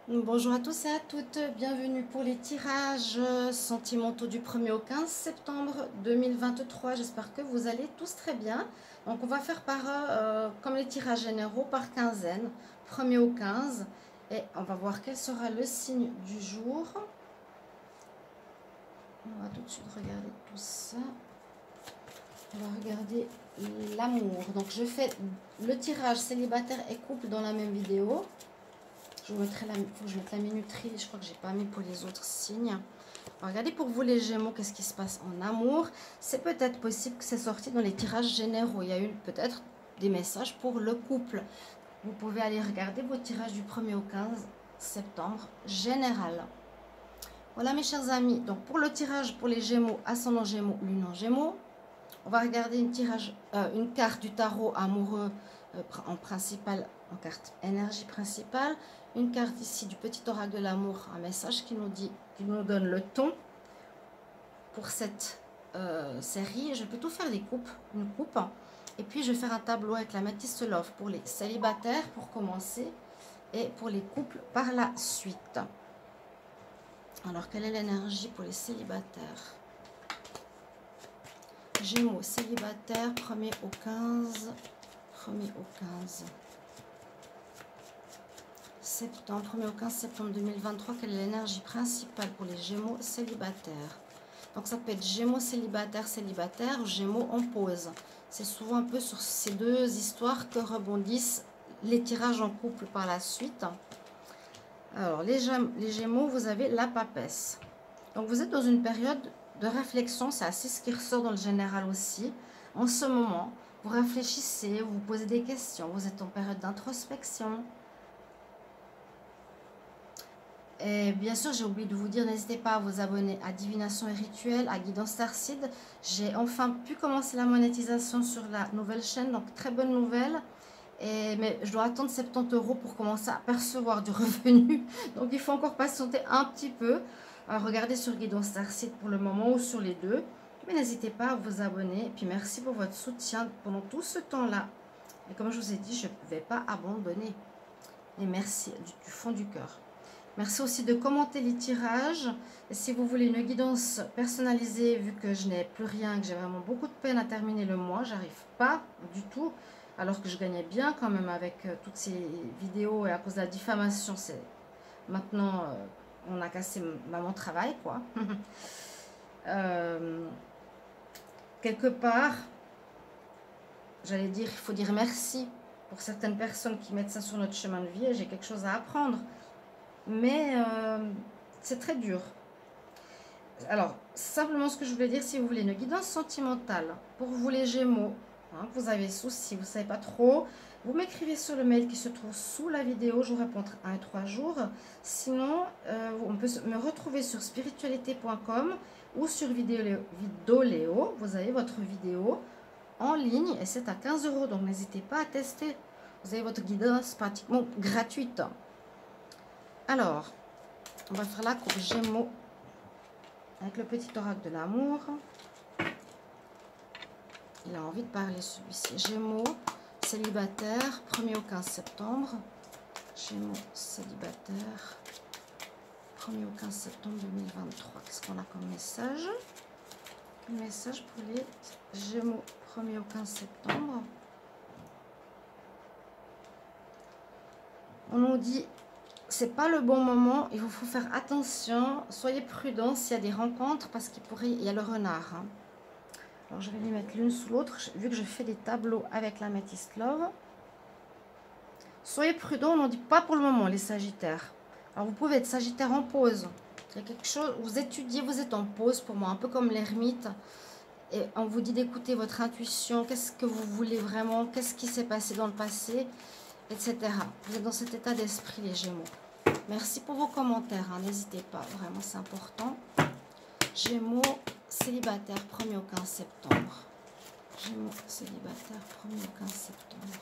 Bonjour à tous et à toutes, bienvenue pour les tirages sentimentaux du 1er au 15 septembre 2023. J'espère que vous allez tous très bien. Donc on va faire comme les tirages généraux par quinzaine, 1er au 15. Et on va voir quel sera le signe du jour. On va tout de suite regarder tout ça. On va regarder l'amour. Donc je fais le tirage célibataire et couple dans la même vidéo. Je vous mettrai faut que je mette la minuterie. Je crois que j'ai pas mis pour les autres signes. Regardez pour vous les Gémeaux, qu'est-ce qui se passe en amour. C'est peut-être possible que c'est sorti dans les tirages généraux. Il y a eu peut-être des messages pour le couple. Vous pouvez aller regarder vos tirages du 1er au 15 septembre général. Voilà mes chers amis. Donc pour le tirage pour les Gémeaux, ascendant Gémeaux, lune en Gémeaux, on va regarder une carte du tarot amoureux en principal, en carte énergie principale. Une carte ici du petit oracle de l'amour, un message qui nous donne le ton pour cette série. Je peux tout faire une coupe. Et puis je vais faire un tableau avec la métisse love pour les célibataires pour commencer et pour les couples par la suite. Alors quelle est l'énergie pour les célibataires? Gémeaux, célibataire, 1er au 15. 1er au 15 septembre, 1er au 15 septembre 2023. Quelle est l'énergie principale pour les Gémeaux célibataires? Donc ça peut être Gémeaux célibataire, célibataire, Gémeaux en pause. C'est souvent un peu sur ces deux histoires que rebondissent les tirages en couple par la suite. Alors les Gémeaux, vous avez la papesse. Donc vous êtes dans une période de réflexion, c'est assez ce qui ressort dans le général aussi. En ce moment, vous réfléchissez, vous posez des questions, vous êtes en période d'introspection. Et bien sûr, j'ai oublié de vous dire, n'hésitez pas à vous abonner à Divination et Rituel, à Guidance Starseed. J'ai enfin pu commencer la monétisation sur la nouvelle chaîne, donc très bonne nouvelle. Mais je dois attendre 70 € pour commencer à percevoir du revenu. Donc il faut encore patienter un petit peu. Regardez sur Guidance Starseed pour le moment ou sur les deux. Mais n'hésitez pas à vous abonner. Et puis merci pour votre soutien pendant tout ce temps-là. Et comme je vous ai dit, je ne vais pas abandonner. Et merci du fond du cœur. Merci aussi de commenter les tirages. Et si vous voulez une guidance personnalisée, vu que je n'ai plus rien, que j'ai vraiment beaucoup de peine à terminer le mois, j'arrive pas du tout, alors que je gagnais bien quand même avec toutes ces vidéos et à cause de la diffamation, c'est maintenant on a cassé mon travail quoi. Quelque part, j'allais dire, il faut dire merci pour certaines personnes qui mettent ça sur notre chemin de vie et j'ai quelque chose à apprendre. Mais c'est très dur. Alors, simplement ce que je voulais dire, si vous voulez une guidance sentimentale pour vous les Gémeaux, hein, vous avez souci, vous ne savez pas trop, vous m'écrivez sur le mail qui se trouve sous la vidéo, je vous réponds entre 1 et 3 jours. Sinon, on peut me retrouver sur spiritualité.com ou sur Vidoléo. Vous avez votre vidéo en ligne et c'est à 15 €, donc n'hésitez pas à tester. Vous avez votre guidance pratiquement gratuite. Alors, on va faire la coupe Gémeaux avec le petit oracle de l'amour. Il a envie de parler celui-ci. Gémeaux, célibataire, 1er au 15 septembre. Gémeaux, célibataire, 1er au 15 septembre 2023. Qu'est-ce qu'on a comme message? Un message pour les Gémeaux, 1er au 15 septembre. On nous dit... c'est pas le bon moment, il vous faut faire attention, soyez prudents s'il y a des rencontres parce il y a le renard. Hein. Alors je vais les mettre l'une sous l'autre, vu que je fais des tableaux avec la métisse love. Soyez prudents, on n'en dit pas pour le moment les sagittaires. Alors vous pouvez être sagittaire en pause. Il y a quelque chose, vous étudiez, vous êtes en pause pour moi, un peu comme l'ermite. Et on vous dit d'écouter votre intuition, qu'est-ce que vous voulez vraiment, qu'est-ce qui s'est passé dans le passé, etc. Vous êtes dans cet état d'esprit les Gémeaux. Merci pour vos commentaires, hein, n'hésitez pas, vraiment c'est important. Gémeaux, célibataire, 1er au 15 septembre. Gémeaux, célibataire, 1er au 15 septembre.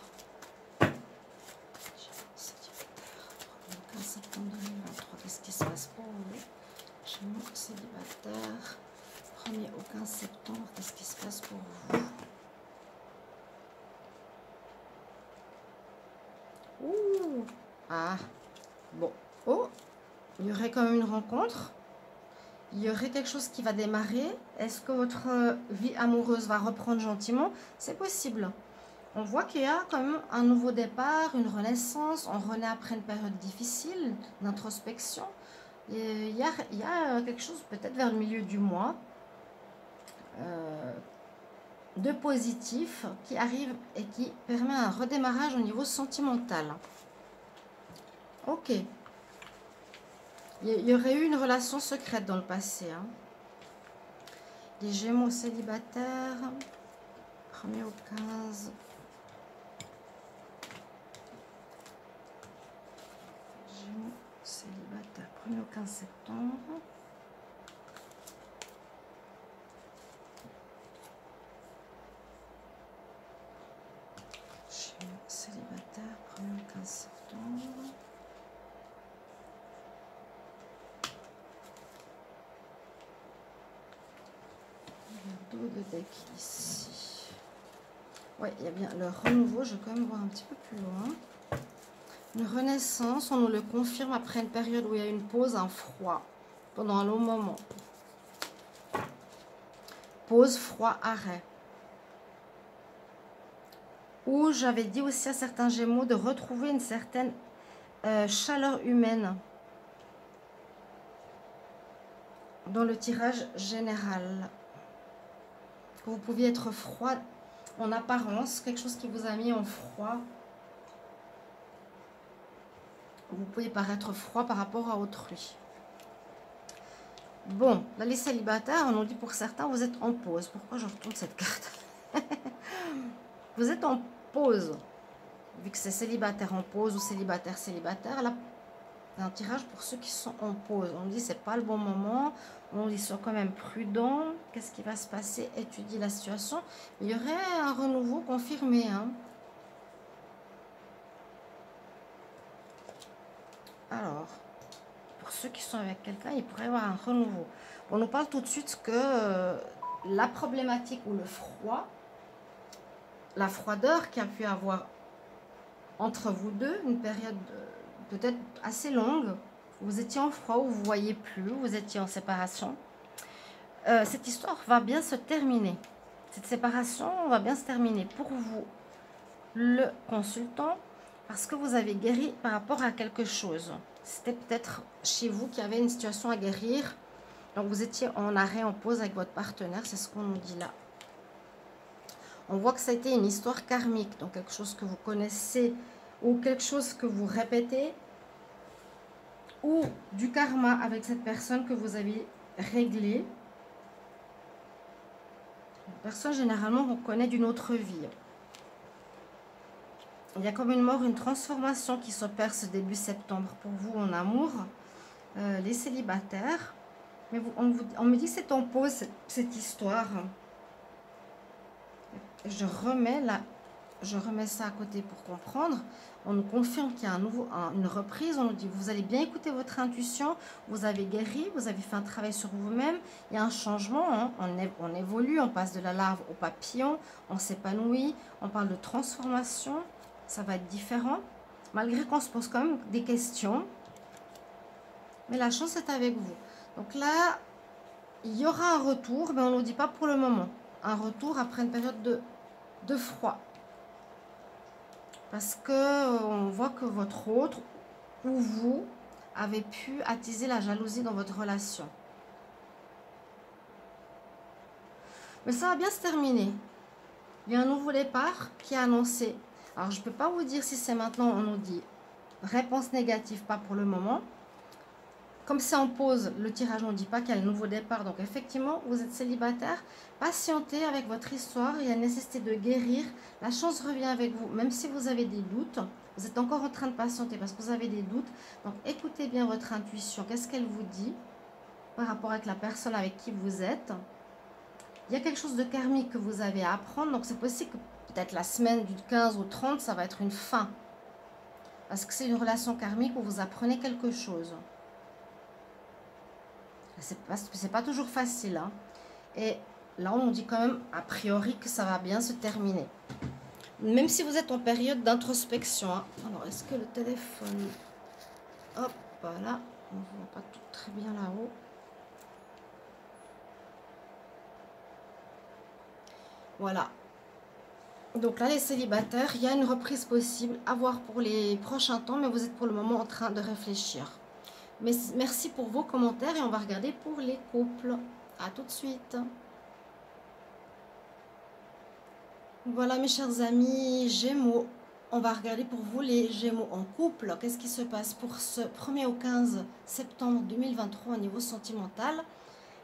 Gémeaux, célibataire, 1er au 15 septembre 2023. Qu'est-ce qui se passe pour vous? Gémeaux, célibataire, 1er au 15 septembre. Qu'est-ce qui se passe pour vous? Ouh! Ah! Bon. Oh, il y aurait quand même une rencontre. Il y aurait quelque chose qui va démarrer. Est-ce que votre vie amoureuse va reprendre gentiment? C'est possible. On voit qu'il y a quand même un nouveau départ, une renaissance. On renaît après une période difficile d'introspection. Il y a quelque chose peut-être vers le milieu du mois de positif qui arrive et qui permet un redémarrage au niveau sentimental. Ok. Il y aurait eu une relation secrète dans le passé. Hein. Les Gémeaux célibataires, 1er au 15. Gémeaux célibataires, 1er au 15 septembre. Gémeaux célibataires, 1er au 15 septembre. De deck ici. Ouais, il y a bien le renouveau. Je vais quand même voir un petit peu plus loin. Une renaissance, on nous le confirme après une période où il y a une pause, un froid pendant un long moment. Pause, froid, arrêt. Où j'avais dit aussi à certains Gémeaux de retrouver une certaine chaleur humaine dans le tirage général. Vous pouviez être froid en apparence, quelque chose qui vous a mis en froid. Vous pouvez paraître froid par rapport à autrui. Bon, là les célibataires, on nous dit pour certains, vous êtes en pause. Pourquoi je retourne cette carte? Vous êtes en pause. Vu que c'est célibataire en pause ou célibataire, là, un tirage pour ceux qui sont en pause. On dit c'est pas le bon moment. On dit sois quand même prudent. Qu'est-ce qui va se passer? Étudie la situation. Il y aurait un renouveau confirmé. Hein. Alors, pour ceux qui sont avec quelqu'un, il pourrait y avoir un renouveau. On nous parle tout de suite que la problématique ou le froid, la froideur qu'il y a pu avoir entre vous deux, une période peut-être assez longue, vous étiez en froid ou vous ne voyez plus, vous étiez en séparation. Cette histoire va bien se terminer. Cette séparation va bien se terminer pour vous, le consultant, parce que vous avez guéri par rapport à quelque chose. C'était peut-être chez vous qu'il y avait une situation à guérir. Donc vous étiez en arrêt, en pause avec votre partenaire, c'est ce qu'on nous dit là. On voit que ça a été une histoire karmique, donc quelque chose que vous connaissez ou quelque chose que vous répétez, ou du karma avec cette personne que vous avez réglé. Une personne généralement qu'on connaît d'une autre vie. Il y a comme une mort, une transformation qui s'opère ce début septembre pour vous en amour, les célibataires. Mais on me dit que c'est en pause cette histoire. Je remets ça à côté pour comprendre. On nous confirme qu'il y a une reprise. On nous dit vous allez bien écouter votre intuition. Vous avez guéri, vous avez fait un travail sur vous-même. Il y a un changement. Hein. On évolue, on passe de la larve au papillon. On s'épanouit. On parle de transformation. Ça va être différent. Malgré qu'on se pose quand même des questions. Mais la chance est avec vous. Donc là, il y aura un retour. Mais on ne nous dit pas pour le moment. Un retour après une période de froid. Parce que on voit que votre autre ou vous avez pu attiser la jalousie dans votre relation. Mais ça va bien se terminer. Il y a un nouveau départ qui est annoncé. Alors je ne peux pas vous dire si c'est maintenant, on nous dit réponse négative, pas pour le moment. Comme c'est en pause, le tirage ne dit pas qu'il y a le nouveau départ. Donc effectivement, vous êtes célibataire. Patientez avec votre histoire. Il y a nécessité de guérir. La chance revient avec vous. Même si vous avez des doutes, vous êtes encore en train de patienter parce que vous avez des doutes. Donc écoutez bien votre intuition. Qu'est-ce qu'elle vous dit par rapport avec la personne avec qui vous êtes? Il y a quelque chose de karmique que vous avez à apprendre. Donc c'est possible que peut-être la semaine du 15 au 30, ça va être une fin. Parce que c'est une relation karmique où vous apprenez quelque chose. C'est pas toujours facile. Hein. Et là, on nous dit quand même, a priori, que ça va bien se terminer. Même si vous êtes en période d'introspection. Hein. Alors, est-ce que le téléphone... Hop, voilà. On ne voit pas tout très bien là-haut. Voilà. Donc là, les célibataires, il y a une reprise possible à voir pour les prochains temps, mais vous êtes pour le moment en train de réfléchir. Mais merci pour vos commentaires et on va regarder pour les couples. À tout de suite. Voilà mes chers amis Gémeaux. On va regarder pour vous les Gémeaux en couple. Qu'est-ce qui se passe pour ce 1er au 15 septembre 2023 au niveau sentimental?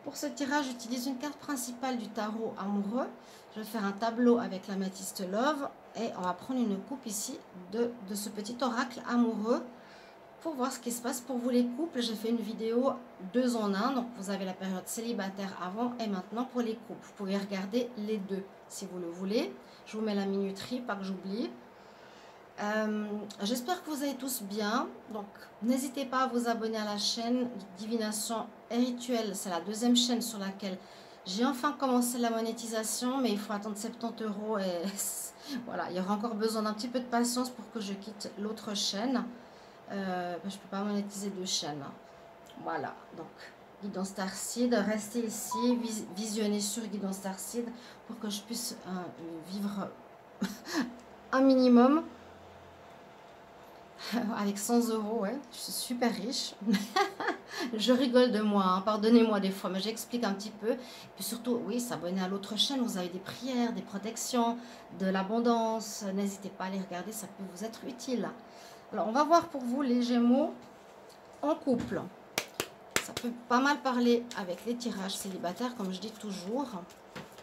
Pour ce tirage, j'utilise une carte principale du tarot amoureux. Je vais faire un tableau avec l'améthyste Love et on va prendre une coupe ici de ce petit oracle amoureux pour voir ce qui se passe pour vous les couples. J'ai fait une vidéo 2 en 1, donc vous avez la période célibataire avant et maintenant pour les couples. Vous pouvez regarder les deux si vous le voulez. Je vous mets la minuterie, pas que j'oublie. J'espère que vous allez tous bien. Donc n'hésitez pas à vous abonner à la chaîne Divination et Rituel. C'est la 2e chaîne sur laquelle j'ai enfin commencé la monétisation, mais il faut attendre 70 € et voilà, il y aura encore besoin d'un petit peu de patience pour que je quitte l'autre chaîne. Je ne peux pas monétiser 2 chaînes. Voilà, donc Guidance Starseed, restez ici, visionnez sur Guidance Starseed pour que je puisse vivre un minimum. Avec 100 €, ouais, je suis super riche. Je rigole de moi, hein, pardonnez-moi des fois, mais j'explique un petit peu. Et puis surtout, oui, s'abonner à l'autre chaîne, vous avez des prières, des protections, de l'abondance. N'hésitez pas à les regarder, ça peut vous être utile. Alors, on va voir pour vous les Gémeaux en couple. Ça peut pas mal parler avec les tirages célibataires, comme je dis toujours.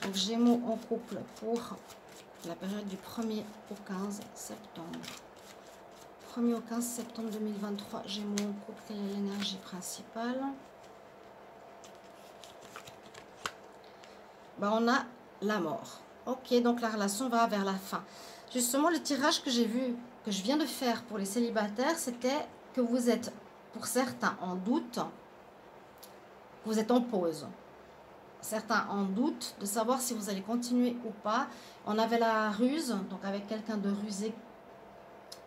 Donc, Gémeaux en couple pour la période du 1er au 15 septembre. 1er au 15 septembre 2023, Gémeaux en couple, quelle est l'énergie principale? Ben, on a la mort. Ok, donc la relation va vers la fin. Justement, le tirage que j'ai vu, que je viens de faire pour les célibataires, c'était que vous êtes, pour certains, en doute, vous êtes en pause. Certains en doute de savoir si vous allez continuer ou pas. On avait la ruse, donc avec quelqu'un de rusé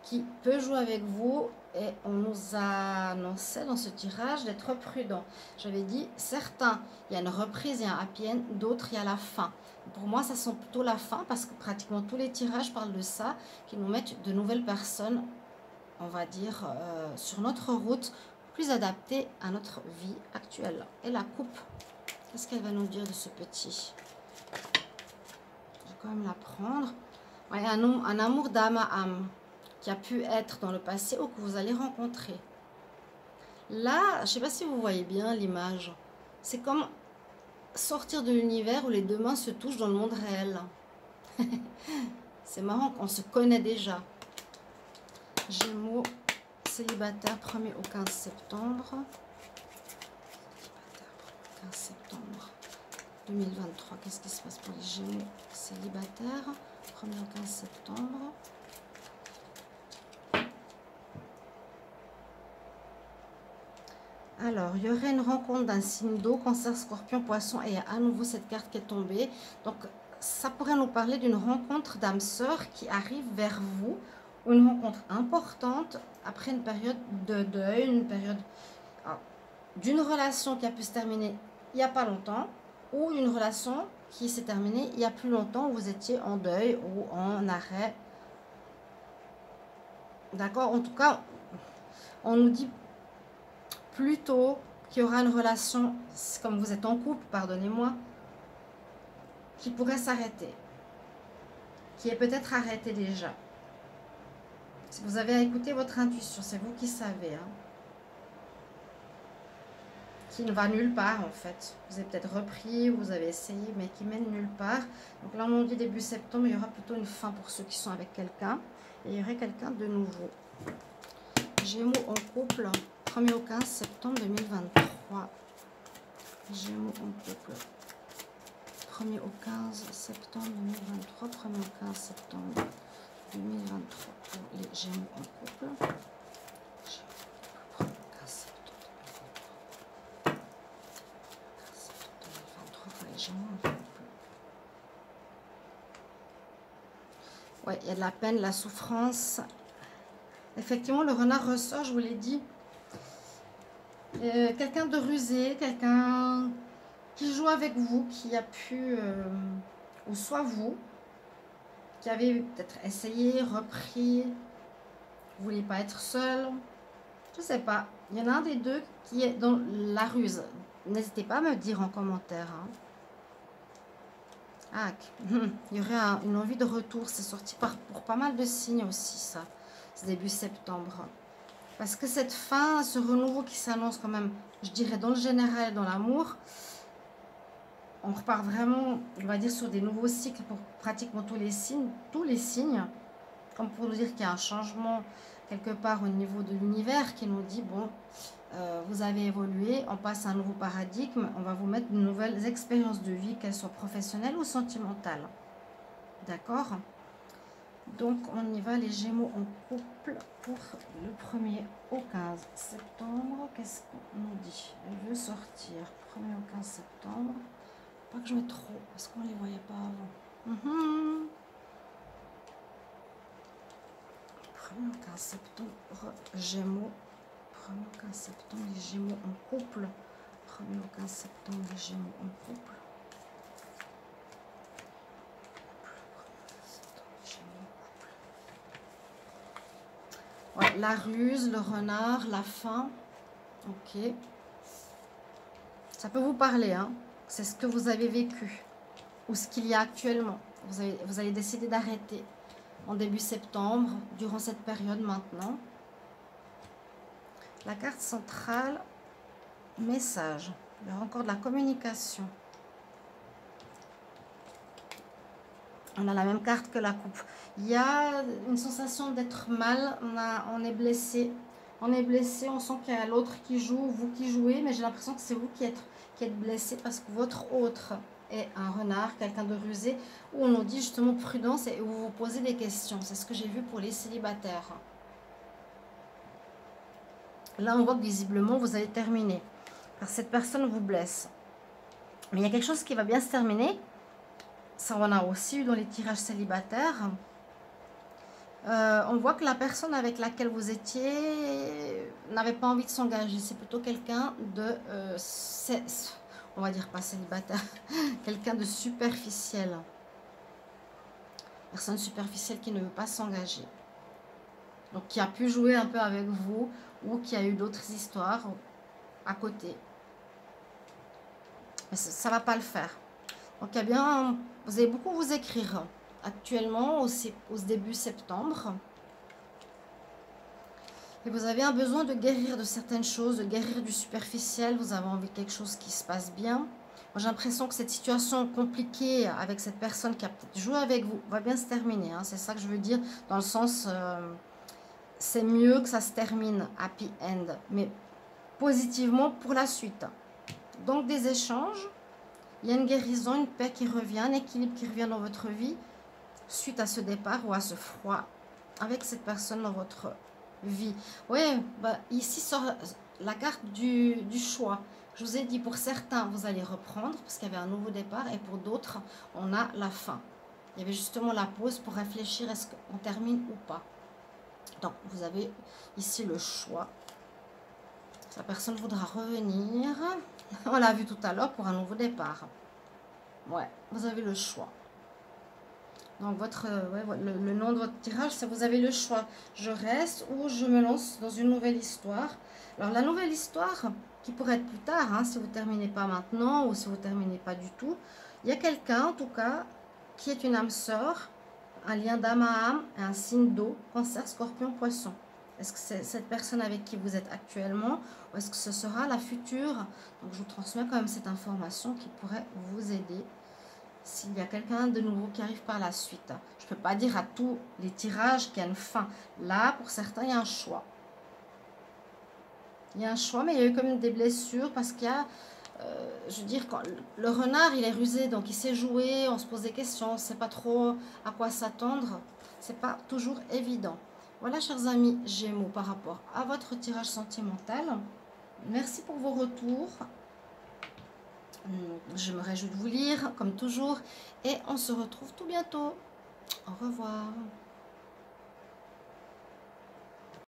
qui peut jouer avec vous, et on nous a annoncé dans ce tirage d'être prudent. J'avais dit, certains, il y a une reprise, il y a un happy end, d'autres, il y a la fin. Pour moi, ça sent plutôt la fin, parce que pratiquement tous les tirages parlent de ça, qui nous mettent de nouvelles personnes, on va dire, sur notre route, plus adaptée à notre vie actuelle. Et la coupe, qu'est-ce qu'elle va nous dire de ce petit? Je vais quand même la prendre. Ouais, un amour d'âme à âme, qui a pu être dans le passé ou que vous allez rencontrer. Là, je ne sais pas si vous voyez bien l'image. C'est comme sortir de l'univers où les deux mains se touchent dans le monde réel. C'est marrant qu'on se connaît déjà. Gémeaux, célibataire, 1er au 15 septembre. Célibataire, 1er au 15 septembre 2023. Qu'est-ce qui se passe pour les Gémeaux célibataires? 1er au 15 septembre. Alors, il y aurait une rencontre d'un signe d'eau, Cancer, Scorpion, Poisson, et il y a à nouveau cette carte qui est tombée. Donc, ça pourrait nous parler d'une rencontre d'âme sœur qui arrive vers vous, ou une rencontre importante après une période de deuil, une période d'une relation qui a pu se terminer il n'y a pas longtemps, ou une relation qui s'est terminée il y a plus longtemps, où vous étiez en deuil ou en arrêt. D'accord? En tout cas, on nous dit plutôt qu'il y aura une relation, comme vous êtes en couple, pardonnez-moi, qui pourrait s'arrêter, qui est peut-être arrêtée déjà. Si vous avez à écouter votre intuition, c'est vous qui savez, hein, qui ne va nulle part en fait. Vous avez peut-être repris, vous avez essayé, mais qui mène nulle part. Donc là, on dit début septembre, il y aura plutôt une fin pour ceux qui sont avec quelqu'un, et il y aurait quelqu'un de nouveau. Gémeaux en couple, 1er au 15 septembre 2023. Gémeaux en couple. 1er au 15 septembre 2023. 1er au 15 septembre 2023 pour les Gémeaux en couple. Gémeaux en couple, 1er au 15 septembre 2023. 15 septembre 2023 pour les Gémeaux en couple. Ouais, il y a de la peine, la souffrance. Effectivement, le renard ressort, je vous l'ai dit. quelqu'un de rusé, quelqu'un qui joue avec vous, qui a pu, ou soit vous, qui avez peut-être essayé, repris, vous voulez pas être seul, je sais pas. Il y en a un des deux qui est dans la ruse. N'hésitez pas à me dire en commentaire. Hein. Ah, il y aurait une envie de retour. C'est sorti pour pas mal de signes aussi, ça. C'est début septembre. Parce que cette fin, ce renouveau qui s'annonce quand même, je dirais dans le général, dans l'amour, on repart vraiment, on va dire, sur des nouveaux cycles pour pratiquement tous les signes. Comme pour nous dire qu'il y a un changement quelque part au niveau de l'univers qui nous dit, bon, vous avez évolué, on passe à un nouveau paradigme, on va vous mettre de nouvelles expériences de vie, qu'elles soient professionnelles ou sentimentales. D'accord? Donc, on y va, les Gémeaux en couple pour le 1er au 15 septembre. Qu'est-ce qu'on nous dit? Elle veut sortir 1er au 15 septembre. Pas que je mette trop, parce qu'on ne les voyait pas avant. 1er au 15 septembre, Gémeaux. 1er au 15 septembre, les Gémeaux en couple. 1er au 15 septembre, les Gémeaux en couple. Ouais, la ruse, le renard, la faim. Ok. Ça peut vous parler, hein. C'est ce que vous avez vécu. Ou ce qu'il y a actuellement. Vous allez décider d'arrêter en début septembre, durant cette période maintenant. La carte centrale, message. Il y aura encore de la communication. On a la même carte que la coupe. Il y a une sensation d'être mal. On est blessé. On est blessé. On sent qu'il y a l'autre qui joue, vous qui jouez. Mais j'ai l'impression que c'est vous qui êtes blessé parce que votre autre est un renard, quelqu'un de rusé. Où on nous dit justement prudence et où vous vous posez des questions. C'est ce que j'ai vu pour les célibataires. Là, on voit que visiblement, vous allez terminer. Parce que cette personne vous blesse. Mais il y a quelque chose qui va bien se terminer. Ça, on a aussi eu dans les tirages célibataires. On voit que la personne avec laquelle vous étiez n'avait pas envie de s'engager. C'est plutôt quelqu'un de, on va dire pas célibataire, quelqu'un de superficiel. Personne superficielle qui ne veut pas s'engager. Donc, qui a pu jouer un peu avec vous ou qui a eu d'autres histoires à côté. Mais ça ne va pas le faire. Donc, il y a bien, vous allez beaucoup vous écrire actuellement au début septembre. Et vous avez un besoin de guérir de certaines choses, de guérir du superficiel. Vous avez envie de quelque chose qui se passe bien. Moi, j'ai l'impression que cette situation compliquée avec cette personne qui a peut-être joué avec vous va bien se terminer. Hein. C'est ça que je veux dire dans le sens, c'est mieux que ça se termine happy end, mais positivement pour la suite. Donc, des échanges. Il y a une guérison, une paix qui revient, un équilibre qui revient dans votre vie suite à ce départ ou à ce froid avec cette personne dans votre vie. Oui, bah, ici sort la carte du choix. Je vous ai dit, pour certains, vous allez reprendre parce qu'il y avait un nouveau départ et pour d'autres, on a la fin. Il y avait justement la pause pour réfléchir, est-ce qu'on termine ou pas. Donc, vous avez ici le choix. La personne voudra revenir. On l'a vu tout à l'heure pour un nouveau départ. Ouais, vous avez le choix. Donc, le nom de votre tirage, c'est vous avez le choix. Je reste ou je me lance dans une nouvelle histoire. Alors, la nouvelle histoire, qui pourrait être plus tard, hein, si vous ne terminez pas maintenant ou si vous ne terminez pas du tout, il y a quelqu'un, en tout cas, qui est une âme sœur, un lien d'âme à âme, un signe d'eau, Cancer, Scorpion, Poisson. Est-ce que c'est cette personne avec qui vous êtes actuellement ou est-ce que ce sera la future? Donc, je vous transmets quand même cette information qui pourrait vous aider s'il y a quelqu'un de nouveau qui arrive par la suite. Je ne peux pas dire à tous les tirages qu'il y a une fin. Là, pour certains, il y a un choix. Il y a un choix, mais il y a eu quand même des blessures parce qu'il y a, je veux dire, quand le renard, il est rusé, donc il sait jouer, on se pose des questions, on ne sait pas trop à quoi s'attendre. Ce n'est pas toujours évident. Voilà, chers amis Gémeaux, par rapport à votre tirage sentimental. Merci pour vos retours. Je me réjouis de vous lire, comme toujours. Et on se retrouve tout bientôt. Au revoir.